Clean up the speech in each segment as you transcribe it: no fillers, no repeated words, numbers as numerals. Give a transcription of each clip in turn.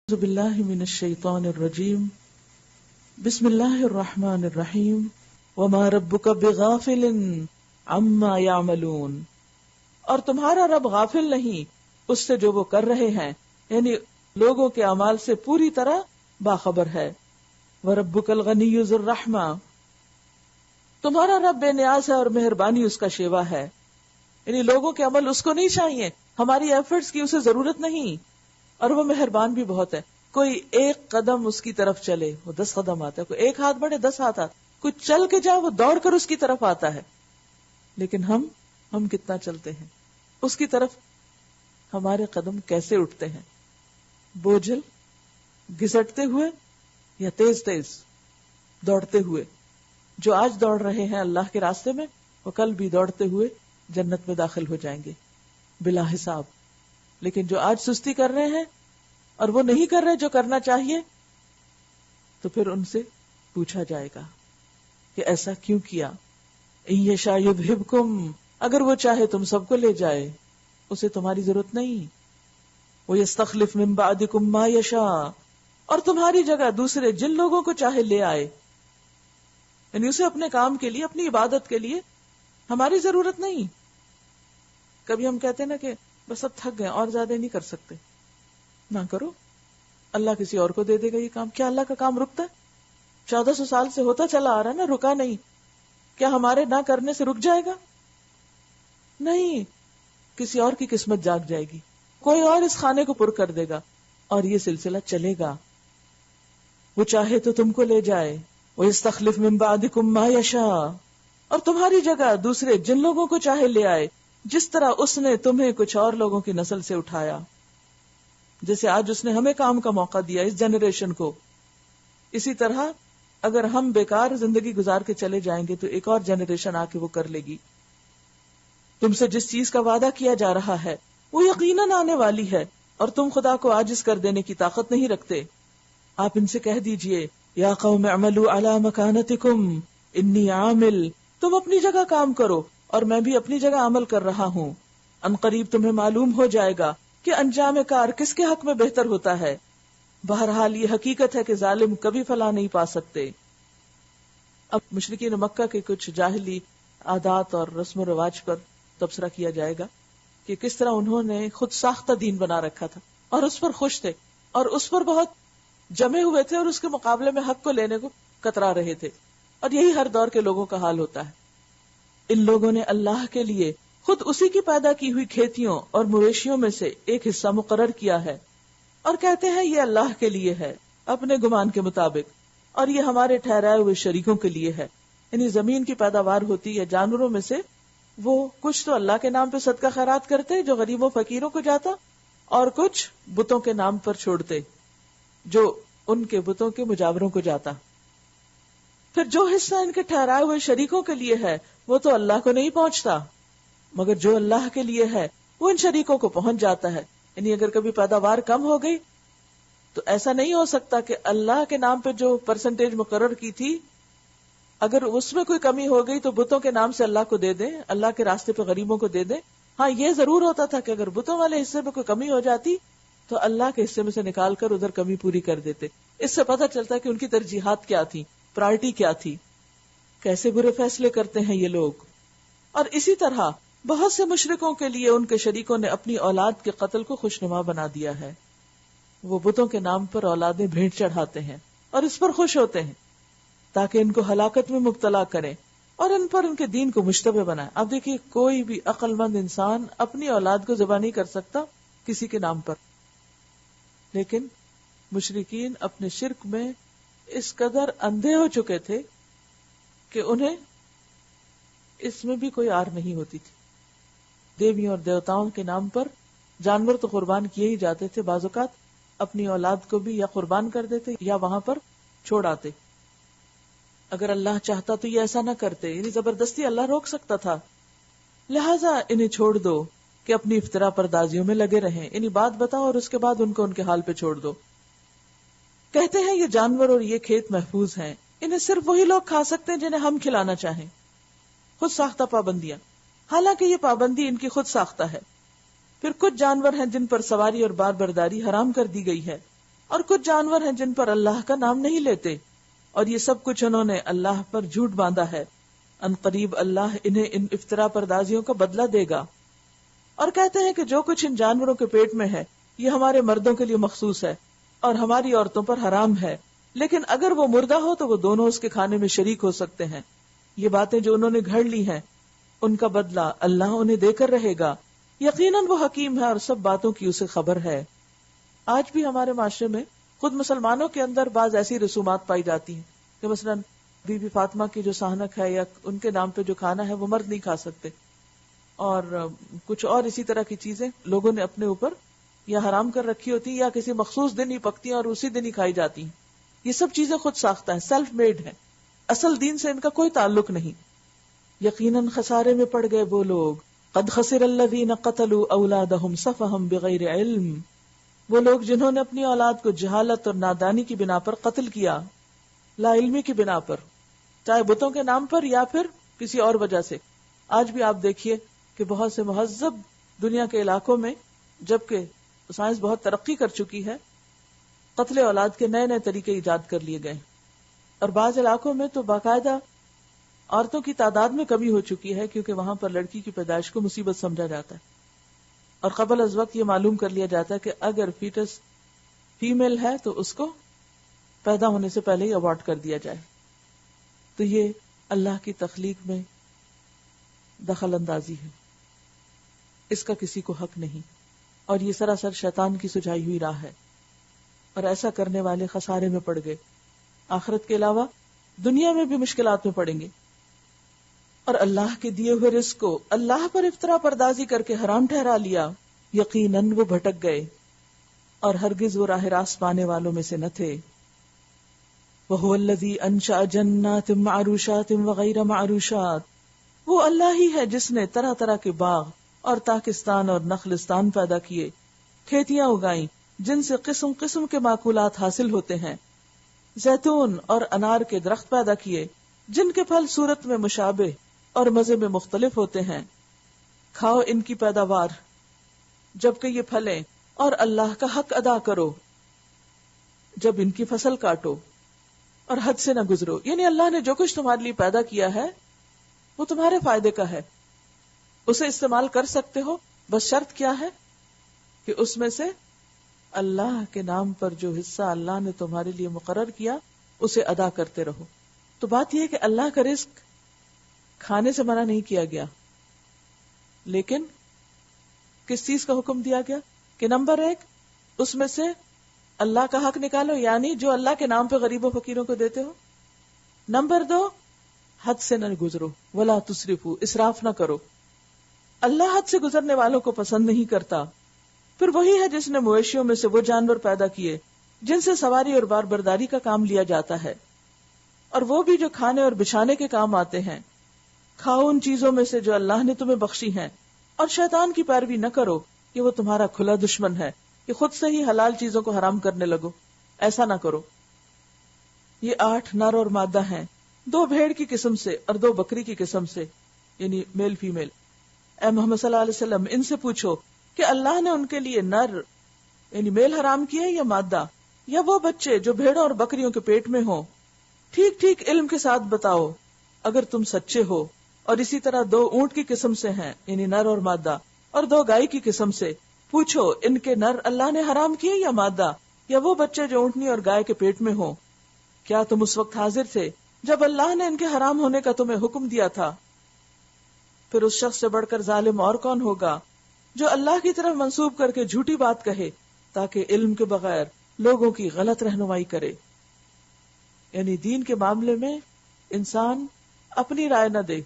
اعوذ باللہ من الشیطان الرجیم بسم اللہ الرحمن الرحیم وما ربک بغافل عما یعملون، اور تمہارا رب غافل نہیں اس سے جو وہ کر رہے ہیں، یعنی لوگوں کے اعمال سے پوری طرح باخبر ہے۔ وَرَبُّكَ الْغَنِيُّ ذُو الرَّحْمَةِ، تمہارا رب بے نیاز ہے اور مہربانی اس کا شیوا ہے، یعنی لوگوں کے عمل اس کو نہیں چاہیے، ہماری ایفرٹس کی اسے ضرورت نہیں، اور وہ مہربان بھی بہت ہے۔ کوئی ایک قدم اس کی طرف چلے وہ 10 قدم آتا ہے، کوئی ایک ہاتھ بڑھے 10 ہاتھ آتا، کوئی چل کے جائے وہ دوڑ کر اس کی طرف آتا ہے۔ لیکن ہم کتنا چلتے ہیں اس کی طرف، ہمارے قدم کیسے اٹھتے ہیں، بوجھل، گھسٹتے ہوئے یا تیز تیز دوڑتے ہوئے۔ جو آج دوڑ رہے ہیں اللہ کے راستے میں، وہ کل بھی دوڑتے ہوئے جنت میں داخل ہو جائیں گے بلا حساب۔ لیکن جو آج سستی کر رہے ہیں اور وہ نہیں کر رہے جو کرنا چاہیے، تو پھر ان سے پوچھا جائے گا کہ ایسا کیوں کیا۔ ان یشاء یذھبکم، اگر وہ چاہے تم سب کو لے جائے، اسے تمہاری ضرورت نہیں۔ وَيَسْتَخْلِفْ مِن بَعْدِكُم مَّا يَشَاءُ، اور تمہاری جگہ دوسرے جن لوگوں کو چاہے لے آئے، یعنی اسے اپنے کام کے لیے، اپنی عبادت کے لیے ہماری ضرورت نہیں۔ کبھی ہم کہتے ہیں نا کہ بس اب تھک گئے اور زیادہ نہیں کر سکتے، نہ کرو، اللہ کسی اور کو دے دے گا یہ کام۔ کیا اللہ کا کام رکتا ہے؟ 1400 سال سے ہوتا چلا آ رہا ہے نا، رکا نہیں۔ کیا ہمارے نہ کرنے سے رک جائے گا؟ نہیں، کسی اور کی قسمت جاگ جائے گی، کوئی اور اس خانے کو پر کر دے گا، اور یہ سلسلہ چلے گا۔ وہ چاہے تو تم کو لے جائے۔ وَيَسْتَخْلِفْ مِن بَعْدِكُم مَّا يَشَاءُ، اور تمہاری جگہ دوسرے جن لوگوں کو چاہے لے آئے، جس طرح اس نے تمہیں کچھ اور لوگوں کی نسل سے اٹھایا، جیسے آج اس نے ہمیں کام کا موقع دیا اس جنریشن کو، اسی طرح اگر ہم بیکار زندگی گزار کے چلے جائیں گے تو ایک اور جنریشن آ کے وہ کر لے گی۔ تم سے جس چیز کا وعدہ کیا جا رہا ہے وہ یقیناً آنے والی ہے، اور تم خدا کو عاجز کر دینے کی طاقت نہیں رکھتے۔ آپ ان سے کہہ دیجئے، یا قوم اعملوا علی مکانتکم انی عامل، تم اپنی جگہ کام کرو اور میں بھی اپنی جگہ عمل کر رہا ہوں۔ ان قریب تمہیں معلوم ہو جائے گا کہ انجام کار کس کے حق میں بہتر ہوتا ہے۔ بہرحال یہ حقیقت ہے کہ ظالم کبھی فلاح نہیں پا سکتے۔ اب مشرکین مکہ کے کچھ جاہلی عادات اور رسم و رواج پر تبصرہ کیا جائے گا کہ کس طرح انہوں نے خود ساختہ دین بنا رکھا تھا اور اس پر خوش تھے اور اس پر بہت جمے ہوئے تھے، اور اس کے مقابلے میں حق کو لینے کو کترا رہے تھے، اور یہی ہر دور کے لوگوں کا حال ہوتا ہے۔ ان لوگوں نے اللہ کے لیے خود اسی کی پیدا کی ہوئی کھیتیوں اور مویشیوں میں سے ایک حصہ مقرر کیا ہے، اور کہتے ہیں یہ اللہ کے لیے ہے اپنے گمان کے مطابق، اور یہ ہمارے ٹھہرائے ہوئے شریکوں کے لیے ہے۔ یعنی زمین کی پیداوار ہوتی ہے جانوروں میں سے، وہ کچھ تو اللہ کے نام پہ صدقہ خیرات کرتے جو غریبوں فقیروں کو جاتا، اور کچھ بتوں کے نام پر چھوڑتے جو ان کے بتوں کے مجاوروں کو جاتا۔ پھر جو حصہ ان کے ٹھہرائے ہوئے شریکوں کے لیے ہے وہ تو اللہ کو نہیں پہنچتا، مگر جو اللہ کے لیے ہے وہ ان شریکوں کو پہنچ جاتا ہے۔ یعنی اگر کبھی پیداوار کم ہو گئی تو ایسا نہیں ہو سکتا کہ اللہ کے نام پہ جو پرسنٹیج مقرر کی تھی، اگر اس میں کوئی کمی ہو گئی تو بتوں کے نام سے اللہ کو دے دیں، اللہ کے راستے پہ غریبوں کو دے دیں۔ ہاں یہ ضرور ہوتا تھا کہ اگر بتوں والے حصے میں کوئی کمی ہو جاتی تو اللہ کے حصے میں سے نکال کر ادھر کمی پوری کر دیتے۔ اس سے پتہ چلتا ہے کہ ان کی ترجیحات کیا تھی، پرائرٹی کیا تھی۔ کیسے برے فیصلے کرتے ہیں یہ لوگ۔ اور اسی طرح بہت سے مشرکوں کے لیے ان کے شریکوں نے اپنی اولاد کے قتل کو خوشنما بنا دیا ہے۔ وہ بتوں کے نام پر اولادیں بھیٹ چڑھاتے ہیں اور اس پر خوش ہوتے ہیں تاکہ ان کو ہلاکت میں مبتلا کریں اور ان پر ان کے دین کو مشتبہ بنائیں۔ اب دیکھیے، کوئی بھی عقل مند انسان اپنی اولاد کو ذبح نہیں کر سکتا کسی کے نام پر، لیکن مشرکین اپنے شرک میں اس قدر اندھے ہو چکے تھے کہ انہیں اس میں بھی کوئی آر نہیں ہوتی تھی۔ دیویوں اور دیوتاؤں کے نام پر جانور تو قربان کیے ہی جاتے تھے، بعض اوقات اپنی اولاد کو بھی یا قربان کر دیتے یا وہاں پر چھوڑ آتے۔ اگر اللہ چاہتا تو یہ ایسا نہ کرتے، یعنی زبردستی اللہ روک سکتا تھا، لہٰذا انہیں چھوڑ دو کہ اپنی افترا پردازیوں میں لگے رہیں، یعنی بات بتاؤ اور اس کے بعد ان کو ان کے حال پہ چھوڑ دو۔ کہتے ہیں یہ جانور اور یہ کھیت محفوظ ہیں، انہیں صرف وہی لوگ کھا سکتے ہیں جنہیں ہم کھلانا چاہیں۔ خود ساختہ پابندیاں، حالانکہ یہ پابندی ان کی خود ساختہ ہے۔ پھر کچھ جانور ہیں جن پر سواری اور بار برداری حرام کر دی گئی ہے، اور کچھ جانور ہیں جن پر اللہ کا نام نہیں لیتے، اور یہ سب کچھ انہوں نے اللہ پر جھوٹ باندھا ہے۔ ان قریب اللہ انہیں ان افترا پردازیوں کا بدلہ دے گا۔ اور کہتے ہیں کہ جو کچھ ان جانوروں کے پیٹ میں ہے یہ ہمارے مردوں کے لیے مخصوص ہے اور ہماری عورتوں پر حرام ہے، لیکن اگر وہ مردہ ہو تو وہ دونوں اس کے کھانے میں شریک ہو سکتے ہیں۔ یہ باتیں جو انہوں نے گھڑ لی ہیں ان کا بدلہ اللہ انہیں دے کر رہے گا، یقیناً وہ حکیم ہے اور سب باتوں کی اسے خبر ہے۔ آج بھی ہمارے معاشرے میں خود مسلمانوں کے اندر بعض ایسی رسومات پائی جاتی ہیں کہ مثلا بی بی فاطمہ کی جو سانک ہے یا ان کے نام پہ جو کھانا ہے وہ مرد نہیں کھا سکتے، اور کچھ اور اسی طرح کی چیزیں لوگوں نے اپنے اوپر یا حرام کر رکھی ہوتی یا کسی مخصوص دن ہی پکتی ہیں اور اسی دن ہی کھائی جاتی ہیں۔ یہ سب چیزیں خود ساختہ ہیں، سیلف میڈ ہیں، اصل دین سے ان کا کوئی تعلق نہیں۔ یقیناً خسارے میں پڑ گئے وہ لوگ، قد خسر الذین قتلوا اولادہم سفہا بغیر علم، وہ لوگ جنہوں نے اپنی اولاد کو جہالت اور نادانی کی بنا پر قتل کیا، لا علمی کی بنا پر، چاہے بتوں کے نام پر یا پھر کسی اور وجہ سے۔ آج بھی آپ دیکھیے کہ بہت سے مہذب دنیا کے علاقوں میں جبکہ سائنس بہت ترقی کر چکی ہے، قتل اولاد کے نئے نئے طریقے ایجاد کر لیے گئے، اور بعض علاقوں میں تو باقاعدہ عورتوں کی تعداد میں کمی ہو چکی ہے کیونکہ وہاں پر لڑکی کی پیدائش کو مصیبت سمجھا جاتا ہے، اور قبل از وقت یہ معلوم کر لیا جاتا ہے کہ اگر فیٹس فیمیل ہے تو اس کو پیدا ہونے سے پہلے ہی ابارٹ کر دیا جائے۔ تو یہ اللہ کی تخلیق میں دخل اندازی ہے، اس کا کسی کو حق نہیں، اور یہ سراسر شیطان کی سجائی ہوئی راہ ہے، اور ایسا کرنے والے خسارے میں پڑ گئے، آخرت کے علاوہ دنیا میں بھی مشکلات میں پڑیں گے۔ اور اللہ کے دیے ہوئے رزق کو اللہ پر افطرا پردازی کر کے حرام ٹھہرا لیا، یقیناً وہ بھٹک گئے اور ہرگز وہ راہ راست پانے والوں میں سے نہ تھے۔ وَهُوَ الَّذِي أَنشَأَ جَنَّاتٍ مَعْرُوشَاتٍ وَغَيْرَ مَعْرُوشَاتٍ، وہ اللہ ہی ہے جس نے طرح طرح کے باغ اور تاکستان اور نخلستان پیدا کیے، کھیتیاں اگائیں جن سے قسم قسم کے معقولات حاصل ہوتے ہیں، زیتون اور انار کے درخت پیدا کیے جن کے پھل صورت میں مشابہ اور مزے میں مختلف ہوتے ہیں، کھاؤ ان کی پیداوار جبکہ یہ پھلیں، اور اللہ کا حق ادا کرو جب ان کی فصل کاٹو، اور حد سے نہ گزرو۔ یعنی اللہ نے جو کچھ تمہارے لیے پیدا کیا ہے وہ تمہارے فائدے کا ہے، اسے استعمال کر سکتے ہو، بس شرط کیا ہے کہ اس میں سے اللہ کے نام پر جو حصہ اللہ نے تمہارے لیے مقرر کیا اسے ادا کرتے رہو۔ تو بات یہ ہے کہ اللہ کا رزق کھانے سے منع نہیں کیا گیا، لیکن کس چیز کا حکم دیا گیا کہ نمبر 1 اس میں سے اللہ کا حق نکالو، یعنی جو اللہ کے نام پہ غریبوں فقیروں کو دیتے ہو۔ نمبر 2 حد سے نہ گزرو، ولا تسرفو، اسراف نہ کرو۔ اللہ حد سے گزرنے والوں کو پسند نہیں کرتا۔ پھر وہی ہے جس نے مویشیوں میں سے وہ جانور پیدا کیے جن سے سواری اور بار برداری کا کام لیا جاتا ہے، اور وہ بھی جو کھانے اور بچھانے کے کام آتے ہیں۔ کھاؤ ان چیزوں میں سے جو اللہ نے تمہیں بخشی ہیں، اور شیطان کی پیروی نہ کرو کہ وہ تمہارا کھلا دشمن ہے کہ خود سے ہی حلال چیزوں کو حرام کرنے لگو، ایسا نہ کرو۔ یہ 8 نر اور مادہ ہیں، 2 بھیڑ کی قسم سے اور 2 بکری کی قسم سے، یعنی میل فیمیل۔ اے محمد صلی اللہ علیہ وسلم ان سے پوچھو کہ اللہ نے ان کے لیے نر یعنی میل حرام کیے یا مادہ، یا وہ بچے جو بھیڑوں اور بکریوں کے پیٹ میں ہوں؟ ٹھیک ٹھیک علم کے ساتھ بتاؤ اگر تم سچے ہو۔ اور اسی طرح 2 اونٹ کی قسم سے ہیں، یعنی نر اور مادہ، اور 2 گائے کی قسم سے۔ پوچھو ان کے نر اللہ نے حرام کیے یا مادہ، یا وہ بچے جو اونٹنی اور گائے کے پیٹ میں ہوں؟ کیا تم اس وقت حاضر تھے جب اللہ نے ان کے حرام ہونے کا تمہیں حکم دیا تھا؟ پھر اس شخص سے بڑھ کر ظالم اور کون ہوگا جو اللہ کی طرف منسوب کر کے جھوٹی بات کہے تاکہ علم کے بغیر لوگوں کی غلط رہنمائی کرے۔ یعنی دین کے معاملے میں انسان اپنی رائے نہ دے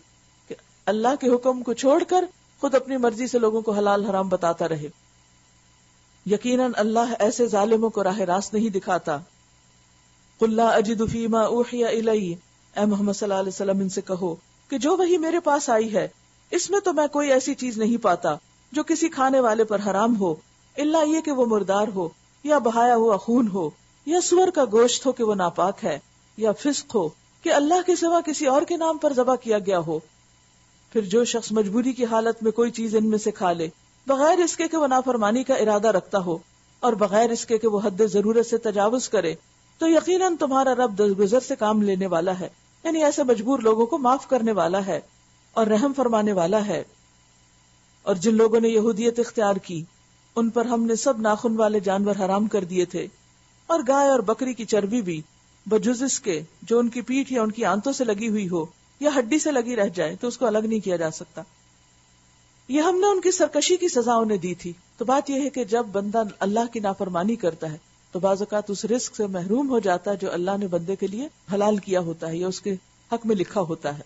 کہ اللہ کے حکم کو چھوڑ کر خود اپنی مرضی سے لوگوں کو حلال حرام بتاتا رہے۔ یقیناً اللہ ایسے ظالموں کو راہ راست نہیں دکھاتا۔ قل لا اجد فیما اوحی الی، اے محمد صلی اللہ علیہ وسلم ان سے کہو کہ جو وحی میرے پاس آئی ہے اس میں تو میں کوئی ایسی چیز نہیں پاتا جو کسی کھانے والے پر حرام ہو، الا یہ کہ وہ مردار ہو، یا بہایا ہوا خون ہو، یا سور کا گوشت ہو کہ وہ ناپاک ہے، یا فسق ہو کہ اللہ کے سوا کسی اور کے نام پر ذبح کیا گیا ہو۔ پھر جو شخص مجبوری کی حالت میں کوئی چیز ان میں سے کھا لے بغیر اس کے کہ وہ نافرمانی کا ارادہ رکھتا ہو اور بغیر اس کے کہ وہ حد ضرورت سے تجاوز کرے، تو یقیناً تمہارا رب درگزر سے کام لینے والا ہے، یعنی ایسے مجبور لوگوں کو معاف کرنے والا ہے اور رحم فرمانے والا ہے۔ اور جن لوگوں نے یہودیت اختیار کی ان پر ہم نے سب ناخن والے جانور حرام کر دیے تھے، اور گائے اور بکری کی چربی بھی، بجز اس کے جو ان کی پیٹھ یا ان کی آنتوں سے لگی ہوئی ہو یا ہڈی سے لگی رہ جائے تو اس کو الگ نہیں کیا جا سکتا۔ یہ ہم نے ان کی سرکشی کی سزا انہیں دی تھی۔ تو بات یہ ہے کہ جب بندہ اللہ کی نافرمانی کرتا ہے تو بعض اوقات اس رزق سے محروم ہو جاتا ہے جو اللہ نے بندے کے لیے حلال کیا ہوتا ہے یا اس کے حق میں لکھا ہوتا ہے۔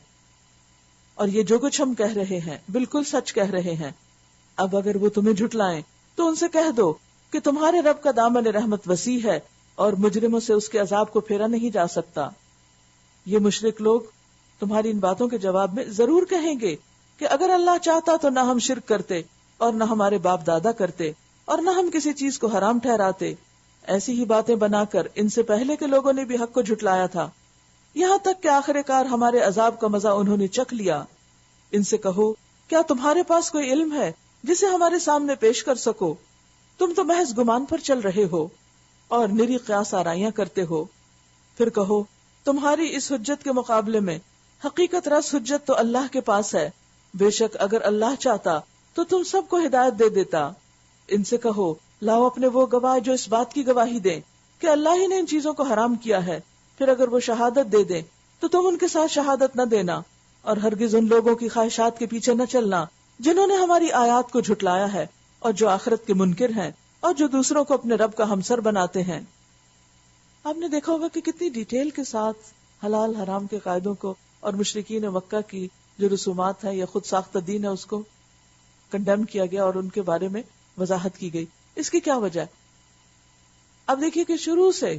اور یہ جو کچھ ہم کہہ رہے ہیں بالکل سچ کہہ رہے ہیں۔ اب اگر وہ تمہیں جھٹلائیں تو ان سے کہہ دو کہ تمہارے رب کا دامن رحمت وسیع ہے اور مجرموں سے اس کے عذاب کو پھیرا نہیں جا سکتا۔ یہ مشرک لوگ تمہاری ان باتوں کے جواب میں ضرور کہیں گے کہ اگر اللہ چاہتا تو نہ ہم شرک کرتے اور نہ ہمارے باپ دادا کرتے اور نہ ہم کسی چیز کو حرام ٹھہراتے۔ ایسی ہی باتیں بنا کر ان سے پہلے کے لوگوں نے بھی حق کو جھٹلایا تھا، یہاں تک کہ آخر کار ہمارے عذاب کا مزہ انہوں نے چکھ لیا۔ ان سے کہو کیا تمہارے پاس کوئی علم ہے جسے ہمارے سامنے پیش کر سکو؟ تم تو محض گمان پر چل رہے ہو اور نری قیاس آرائیاں کرتے ہو۔ پھر کہو تمہاری اس حجت کے مقابلے میں حقیقت رس حجت تو اللہ کے پاس ہے، بے شک اگر اللہ چاہتا تو تم سب کو ہدایت دے دیتا۔ ان سے کہو لاؤ اپنے وہ گواہ جو اس بات کی گواہی دیں کہ اللہ ہی نے ان چیزوں کو حرام کیا ہے، پھر اگر وہ شہادت دے دیں تو تم ان کے ساتھ شہادت نہ دینا، اور ہرگز ان لوگوں کی خواہشات کے پیچھے نہ چلنا جنہوں نے ہماری آیات کو جھٹلایا ہے اور جو آخرت کے منکر ہیں اور جو دوسروں کو اپنے رب کا ہمسر بناتے ہیں۔ آپ نے دیکھا ہوگا کہ کتنی ڈیٹیل کے ساتھ حلال حرام کے قاعدوں کو اور مشرکین مکہ کی جو رسومات ہیں یا خود ساختہ دین ہے اس کو کنڈیم کیا گیا اور ان کے بارے میں وضاحت کی گئی۔ اس کی کیا وجہ ہے؟ اب دیکھیے کہ شروع سے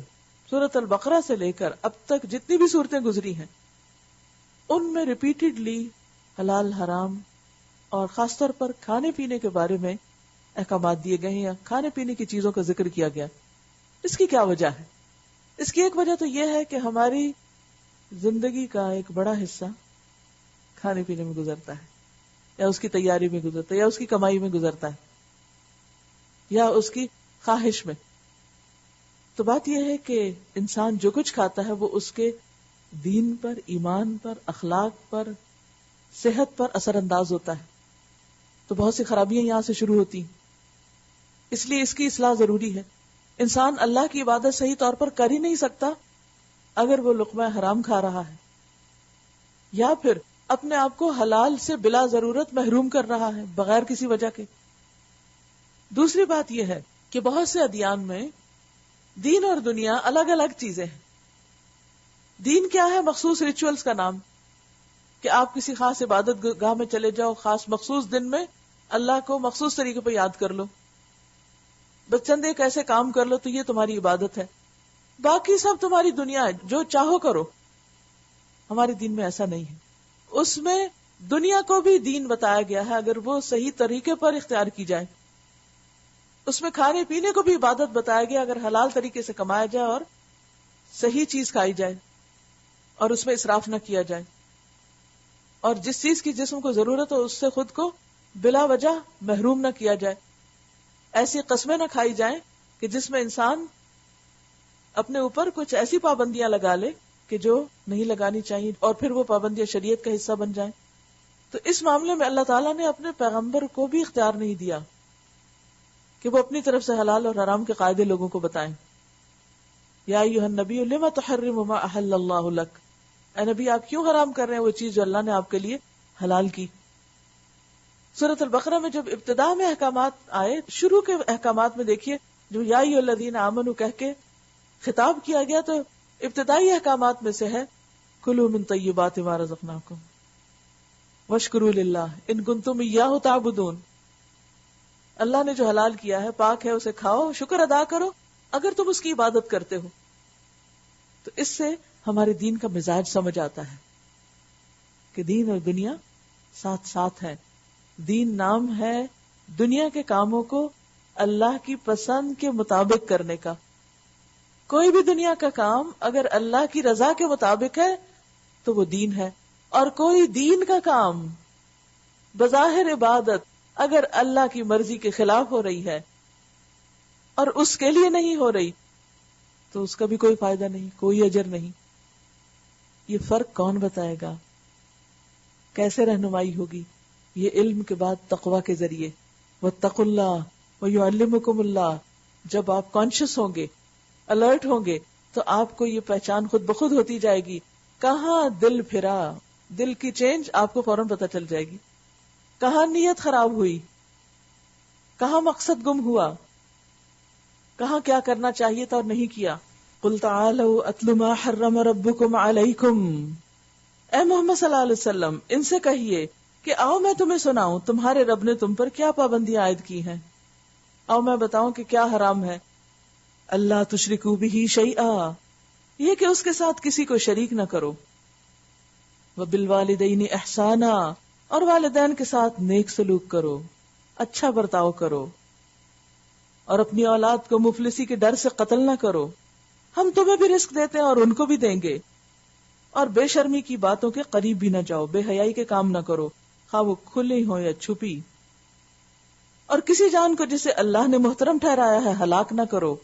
سورۃ البقرہ سے لے کر اب تک جتنی بھی صورتیں گزری ہیں ان میں ریپیٹڈلی حلال حرام اور خاص طور پر کھانے پینے کے بارے میں احکامات دیے گئے ہیں یا کھانے پینے کی چیزوں کا ذکر کیا گیا۔ اس کی کیا وجہ ہے؟ اس کی ایک وجہ تو یہ ہے کہ ہماری زندگی کا ایک بڑا حصہ کھانے پینے میں گزرتا ہے، یا اس کی تیاری میں گزرتا ہے، یا اس کی کمائی میں گزرتا ہے، یا اس کی خواہش میں۔ تو بات یہ ہے کہ انسان جو کچھ کھاتا ہے وہ اس کے دین پر، ایمان پر، اخلاق پر، صحت پر اثر انداز ہوتا ہے۔ تو بہت سی خرابیاں یہاں سے شروع ہوتی ہیں، اس لیے اس کی اصلاح ضروری ہے۔ انسان اللہ کی عبادت صحیح طور پر کر ہی نہیں سکتا اگر وہ لقمہ حرام کھا رہا ہے، یا پھر اپنے آپ کو حلال سے بلا ضرورت محروم کر رہا ہے بغیر کسی وجہ کے۔ دوسری بات یہ ہے کہ بہت سے ادیان میں دین اور دنیا الگ الگ چیزیں ہیں۔ دین کیا ہے؟ مخصوص ریچولز کا نام، کہ آپ کسی خاص عبادت گاہ میں چلے جاؤ، خاص مخصوص دن میں اللہ کو مخصوص طریقے پہ یاد کر لو، بس چند ایک ایسے کام کر لو تو یہ تمہاری عبادت ہے، باقی سب تمہاری دنیا ہے، جو چاہو کرو۔ ہمارے دین میں ایسا نہیں ہے، اس میں دنیا کو بھی دین بتایا گیا ہے اگر وہ صحیح طریقے پر اختیار کی جائے۔ اس میں کھانے پینے کو بھی عبادت بتایا گیا اگر حلال طریقے سے کمایا جائے اور صحیح چیز کھائی جائے اور اس میں اسراف نہ کیا جائے، اور جس چیز کی جسم کو ضرورت ہو اس سے خود کو بلا وجہ محروم نہ کیا جائے۔ ایسی قسمیں نہ کھائی جائیں کہ جس میں انسان اپنے اوپر کچھ ایسی پابندیاں لگا لے کہ جو نہیں لگانی چاہیے، اور پھر وہ پابندیاں شریعت کا حصہ بن جائیں۔ تو اس معاملے میں اللہ تعالیٰ نے اپنے پیغمبر کو بھی اختیار نہیں دیا کہ وہ اپنی طرف سے حلال اور حرام کے قاعدے لوگوں کو بتائیں۔ یا ایھا النبی لما تحرم ما احل اللہ لک، اے نبی آپ کیوں حرام کر رہے ہیں وہ چیز جو اللہ نے آپ کے لیے حلال کی۔ سورۃ البقرہ میں جب ابتدا میں احکامات آئے، شروع کے احکامات میں دیکھیے جو یا ایھا الذین آمنوا کہہ کے خطاب کیا گیا، تو ابتدائی احکامات میں سے ہے کلوا من طیبات ما رزقناکم واشکروا للہ ان کنتم ایاہ تعبدون۔ اللہ نے جو حلال کیا ہے، پاک ہے، اسے کھاؤ، شکر ادا کرو اگر تم اس کی عبادت کرتے ہو۔ تو اس سے ہمارے دین کا مزاج سمجھ آتا ہے کہ دین اور دنیا ساتھ ساتھ ہے۔ دین نام ہے دنیا کے کاموں کو اللہ کی پسند کے مطابق کرنے کا۔ کوئی بھی دنیا کا کام اگر اللہ کی رضا کے مطابق ہے تو وہ دین ہے، اور کوئی دین کا کام بظاہر عبادت اگر اللہ کی مرضی کے خلاف ہو رہی ہے اور اس کے لیے نہیں ہو رہی تو اس کا بھی کوئی فائدہ نہیں، کوئی اجر نہیں. یہ فرق کون بتائے گا؟ کیسے رہنمائی ہوگی؟ یہ علم کے بعد تقوی کے ذریعے. واتقوا اللہ ویعلمکم اللہ. جب آپ کانشیس ہوں گے، الرٹ ہوں گے، تو آپ کو یہ پہچان خود بخود ہوتی جائے گی. کہاں دل پھرا، دل کی چینج آپ کو فوراً پتہ چل جائے گی. کہاں نیت خراب ہوئی، کہاں مقصد گم ہوا، کہاں کیا کرنا چاہیے تھا اور نہیں کیا. قل تعالوا اتل ما حرم ربکم علیکم. اے محمد صلی اللہ علیہ وسلم ان سے کہیے کہ آؤ میں تمہیں سناؤں تمہارے رب نے تم پر کیا پابندیاں عائد کی ہیں. آؤ میں بتاؤں کہ کیا حرام ہے. اللہ تشرکوا بہ شیئا، یہ کہ اس کے ساتھ کسی کو شریک نہ کرو. وبالوالدین احسانا، اور والدین کے ساتھ نیک سلوک کرو، اچھا برتاؤ کرو. اور اپنی اولاد کو مفلسی کے ڈر سے قتل نہ کرو. ہم تمہیں بھی رزق دیتے ہیں اور ان کو بھی دیں گے. اور بے شرمی کی باتوں کے قریب بھی نہ جاؤ، بے حیائی کے کام نہ کرو، خواہ وہ کھلی ہو یا چھپی. اور کسی جان کو جسے اللہ نے محترم ٹھہرایا ہے ہلاک نہ کرو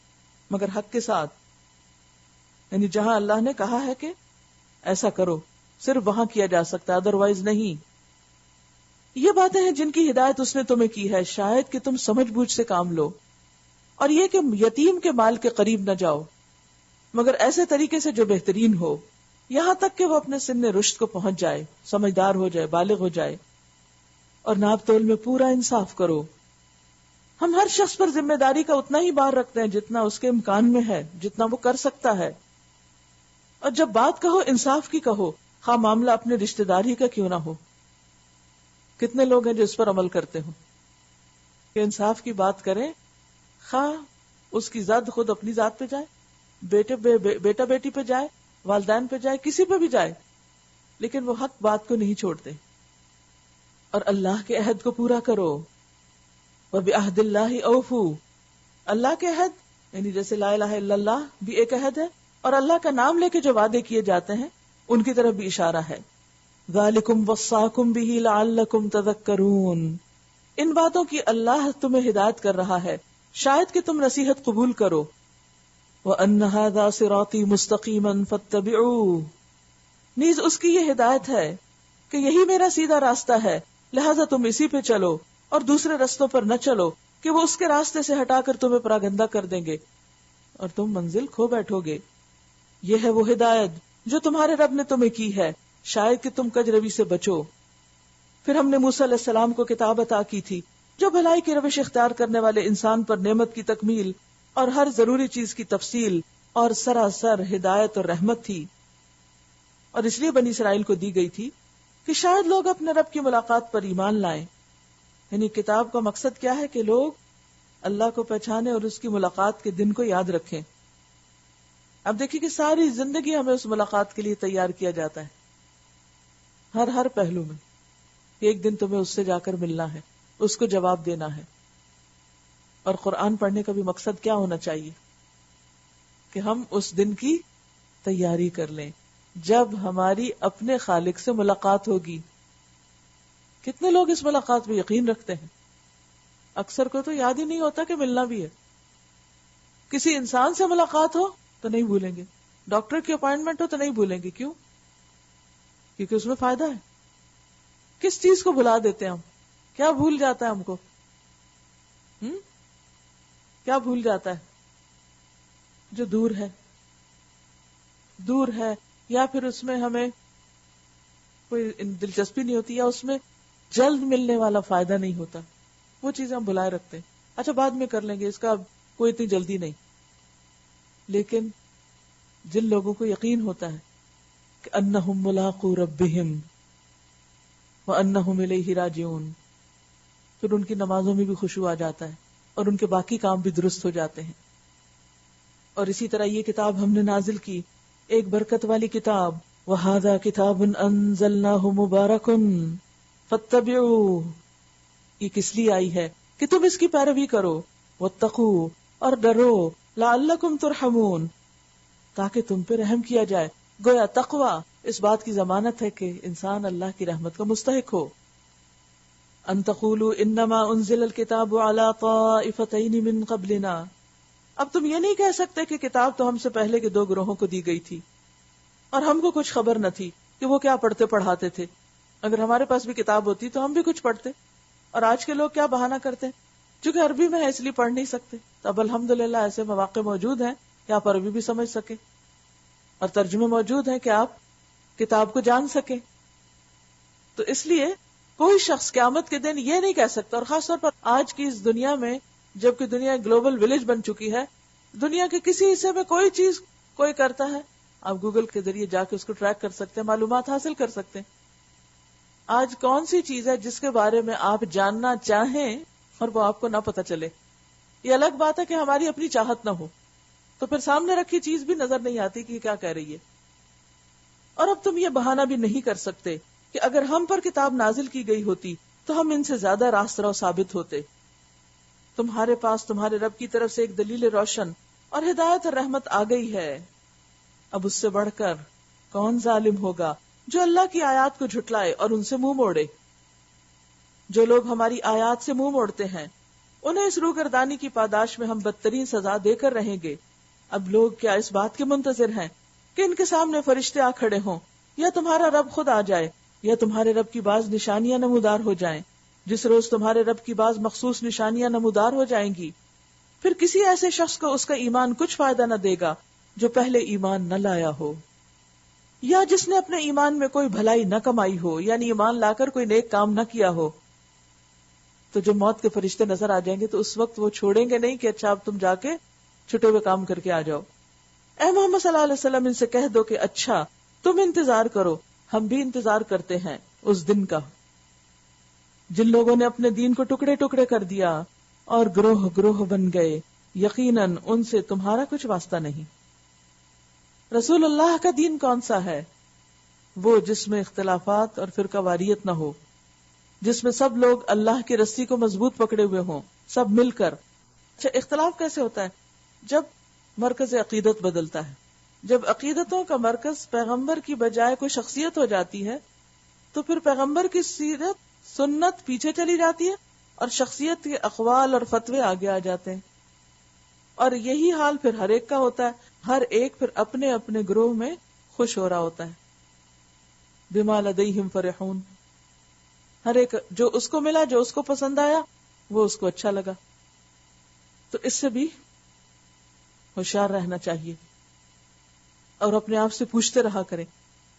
مگر حق کے ساتھ. یعنی جہاں اللہ نے کہا ہے کہ ایسا کرو صرف وہاں کیا جا سکتا ہے، ادروائز نہیں. یہ باتیں ہیں جن کی ہدایت اس نے تمہیں کی ہے شاید کہ تم سمجھ بوجھ سے کام لو. اور یہ کہ یتیم کے مال کے قریب نہ جاؤ مگر ایسے طریقے سے جو بہترین ہو، یہاں تک کہ وہ اپنے سن رشد کو پہنچ جائے، سمجھدار ہو جائے، بالغ ہو جائے. اور ناپ تول میں پورا انصاف کرو. ہم ہر شخص پر ذمہ داری کا اتنا ہی بار رکھتے ہیں جتنا اس کے امکان میں ہے، جتنا وہ کر سکتا ہے. اور جب بات کہو انصاف کی کہو، خواہ معاملہ اپنے رشتہ دار ہی کا کیوں نہ ہو. کتنے لوگ ہیں جو اس پر عمل کرتے ہوں کہ انصاف کی بات کریں، خواہ اس کی زد خود اپنی ذات پہ جائے، بیٹا بیٹی پہ جائے، والدین پہ جائے، کسی پہ بھی جائے، لیکن وہ حق بات کو نہیں چھوڑتے. اور اللہ کے عہد کو پورا کرو. وَبِعَهْدِ اللَّهِ أَوْفُوا، اللہ کے عہد یعنی جیسے لا الہ الا اللہ بھی ایک عہد ہے، اور اللہ کا نام لے کے جو وعدے کیے جاتے ہیں ان کی طرف بھی اشارہ ہے. ذَلِكُمْ وَصَّاكُمْ بِهِ لَعَلَّكُمْ تَذَكَّرُونَ. ان باتوں کی اللہ تمہیں ہدایت کر رہا ہے شاید کہ تم نصیحت قبول کرو. وَأَنَّ هَذَا صِرَاطِي مُسْتَقِيمًا فَاتَّبِعُوهُ. نیز اس کی یہ ہدایت ہے کہ یہی میرا سیدھا راستہ ہے لہذا تم اسی پہ چلو اور دوسرے رستوں پر نہ چلو کہ وہ اس کے راستے سے ہٹا کر تمہیں پراگندہ کر دیں گے اور تم منزل کھو بیٹھو گے. یہ ہے وہ ہدایت جو تمہارے رب نے تمہیں کی ہے شاید کہ تم کج روی سے بچو. پھر ہم نے موسیٰ علیہ السلام کو کتاب عطا کی تھی جو بھلائی کی روش اختیار کرنے والے انسان پر نعمت کی تکمیل اور ہر ضروری چیز کی تفصیل اور سراسر ہدایت اور رحمت تھی. اور اس لیے بنی اسرائیل کو دی گئی تھی کہ شاید لوگ اپنے رب کی ملاقات پر ایمان لائیں. یعنی کتاب کا مقصد کیا ہے کہ لوگ اللہ کو پہچانے اور اس کی ملاقات کے دن کو یاد رکھیں. اب دیکھیں کہ ساری زندگی ہمیں اس ملاقات کے لیے تیار کیا جاتا ہے ہر پہلو میں. ایک دن تمہیں اس سے جا کر ملنا ہے، اس کو جواب دینا ہے. اور قرآن پڑھنے کا بھی مقصد کیا ہونا چاہیے کہ ہم اس دن کی تیاری کر لیں جب ہماری اپنے خالق سے ملاقات ہوگی. کتنے لوگ اس ملاقات میں یقین رکھتے ہیں؟ اکثر کو تو یاد ہی نہیں ہوتا کہ ملنا بھی ہے. کسی انسان سے ملاقات ہو تو نہیں بھولیں گے، ڈاکٹر کی اپائنٹمنٹ ہو تو نہیں بھولیں گے. کیوں؟ کیونکہ اس میں فائدہ ہے. کس چیز کو بھلا دیتے ہیں ہم؟ کیا بھول جاتا ہے ہم کو؟ کیا بھول جاتا ہے جو دور ہے یا پھر اس میں ہمیں کوئی دلچسپی نہیں ہوتی یا اس میں جلد ملنے والا فائدہ نہیں ہوتا، وہ چیزیں ہم بھلائے رکھتے ہیں. اچھا بعد میں کر لیں گے، اس کا کوئی اتنی جلدی نہیں. لیکن جن لوگوں کو یقین ہوتا ہے کہ انہم ملاقو ربہم وانہم الیہ راجعون، پھر ان کی نمازوں میں بھی خشوع آ جاتا ہے اور ان کے باقی کام بھی درست ہو جاتے ہیں. اور اسی طرح یہ کتاب ہم نے نازل کی، ایک برکت والی کتاب. وَهَذَا كِتَابٌ أَنزَلْنَاهُ مُبَارَكٌ فَاتَّبِعُوهُ. یہ کس لیے آئی ہے کہ تم اس کی پیروی کرو. وَاتَّقُوا، اور ڈرو. لَعَلَّكُمْ تُرْحَمُونَ، تاکہ تم پہ رحم کیا جائے. گویا تقوی اس بات کی ضمانت ہے کہ انسان اللہ کی رحمت کا مستحق ہو. ان تقولوا انما انزل الكتاب على طائفتين من قبلنا، اب تم یہ نہیں کہہ سکتے کہ کتاب تو ہم سے پہلے کے 2 گروہوں کو دی گئی تھی اور ہم کو کچھ خبر نہ تھی کہ وہ کیا پڑھتے پڑھاتے تھے. اگر ہمارے پاس بھی کتاب ہوتی تو ہم بھی کچھ پڑھتے. اور آج کے لوگ کیا بہانہ کرتے ہیں چونکہ عربی میں ہے اس لیے پڑھ نہیں سکتے. تو اب الحمدللہ ایسے مواقع موجود ہیں کہ آپ عربی بھی سمجھ سکیں اور ترجمے موجود ہیں کہ آپ کتاب کو جان سکیں. تو اس لیے کوئی شخص قیامت کے دن یہ نہیں کہہ سکتا، اور خاص طور پر آج کی اس دنیا میں جبکہ دنیا گلوبل ولیج بن چکی ہے، دنیا کے کسی حصے میں کوئی چیز کوئی کرتا ہے، آپ گوگل کے ذریعے جا کے اس کو ٹریک کر سکتے ہیں، معلومات حاصل کر سکتے ہیں. آج کون سی چیز ہے جس کے بارے میں آپ جاننا چاہیں اور وہ آپ کو نہ پتہ چلے؟ یہ الگ بات ہے کہ ہماری اپنی چاہت نہ ہو تو پھر سامنے رکھی چیز بھی نظر نہیں آتی کہ یہ کیا کہہ رہی ہے. اور اب تم یہ بہانہ بھی نہیں کر سکتے کہ اگر ہم پر کتاب نازل کی گئی ہوتی تو ہم ان سے زیادہ راست رو ثابت ہوتے. تمہارے پاس تمہارے رب کی طرف سے ایک دلیل روشن اور ہدایت اور رحمت آ گئی ہے. اب اس سے بڑھ کر کون ظالم ہوگا جو اللہ کی آیات کو جھٹلائے اور ان سے منہ موڑے. جو لوگ ہماری آیات سے منہ موڑتے ہیں انہیں اس روگردانی کی پاداش میں ہم بدترین سزا دے کر رہیں گے. اب لوگ کیا اس بات کے منتظر ہیں کہ ان کے سامنے فرشتے آ کھڑے ہوں، یا تمہارا رب خود آ جائے، یا تمہارے رب کی بعض نشانیاں نمودار ہو جائیں؟ جس روز تمہارے رب کی بعض مخصوص نشانیاں نمودار ہو جائیں گی، پھر کسی ایسے شخص کو اس کا ایمان کچھ فائدہ نہ دے گا جو پہلے ایمان نہ لایا ہو، یا جس نے اپنے ایمان میں کوئی بھلائی نہ کمائی ہو، یعنی ایمان لا کر کوئی نیک کام نہ کیا ہو. تو جب موت کے فرشتے نظر آ جائیں گے تو اس وقت وہ چھوڑیں گے نہیں کہ اچھا اب تم جا کے چھٹے ہوئے کام کر کے آ جاؤ. اے محمد صلی اللہ علیہ وسلم ان سے کہہ دو کہ اچھا تم انتظار کرو، ہم بھی انتظار کرتے ہیں اس دن کا جن لوگوں نے اپنے دین کو ٹکڑے ٹکڑے کر دیا اور گروہ گروہ بن گئے، یقیناً ان سے تمہارا کچھ واسطہ نہیں. رسول اللہ کا دین کون سا ہے؟ وہ جس میں اختلافات اور فرقہ واریت نہ ہو، جس میں سب لوگ اللہ کی رسی کو مضبوط پکڑے ہوئے ہوں، سب مل کر. اچھا اختلاف کیسے ہوتا ہے؟ جب مرکز عقیدت بدلتا ہے، جب عقیدتوں کا مرکز پیغمبر کی بجائے کوئی شخصیت ہو جاتی ہے تو پھر پیغمبر کی سیرت سنت پیچھے چلی جاتی ہے اور شخصیت کے اقوال اور فتوے آگے آ جاتے ہیں. اور یہی حال پھر ہر ایک کا ہوتا ہے، ہر ایک پھر اپنے اپنے گروہ میں خوش ہو رہا ہوتا ہے. بما لدیہم فرحون، ہر ایک جو اس کو ملا، جو اس کو پسند آیا وہ اس کو اچھا لگا. تو اس سے بھی ہوشیار رہنا چاہیے اور اپنے آپ سے پوچھتے رہا کریں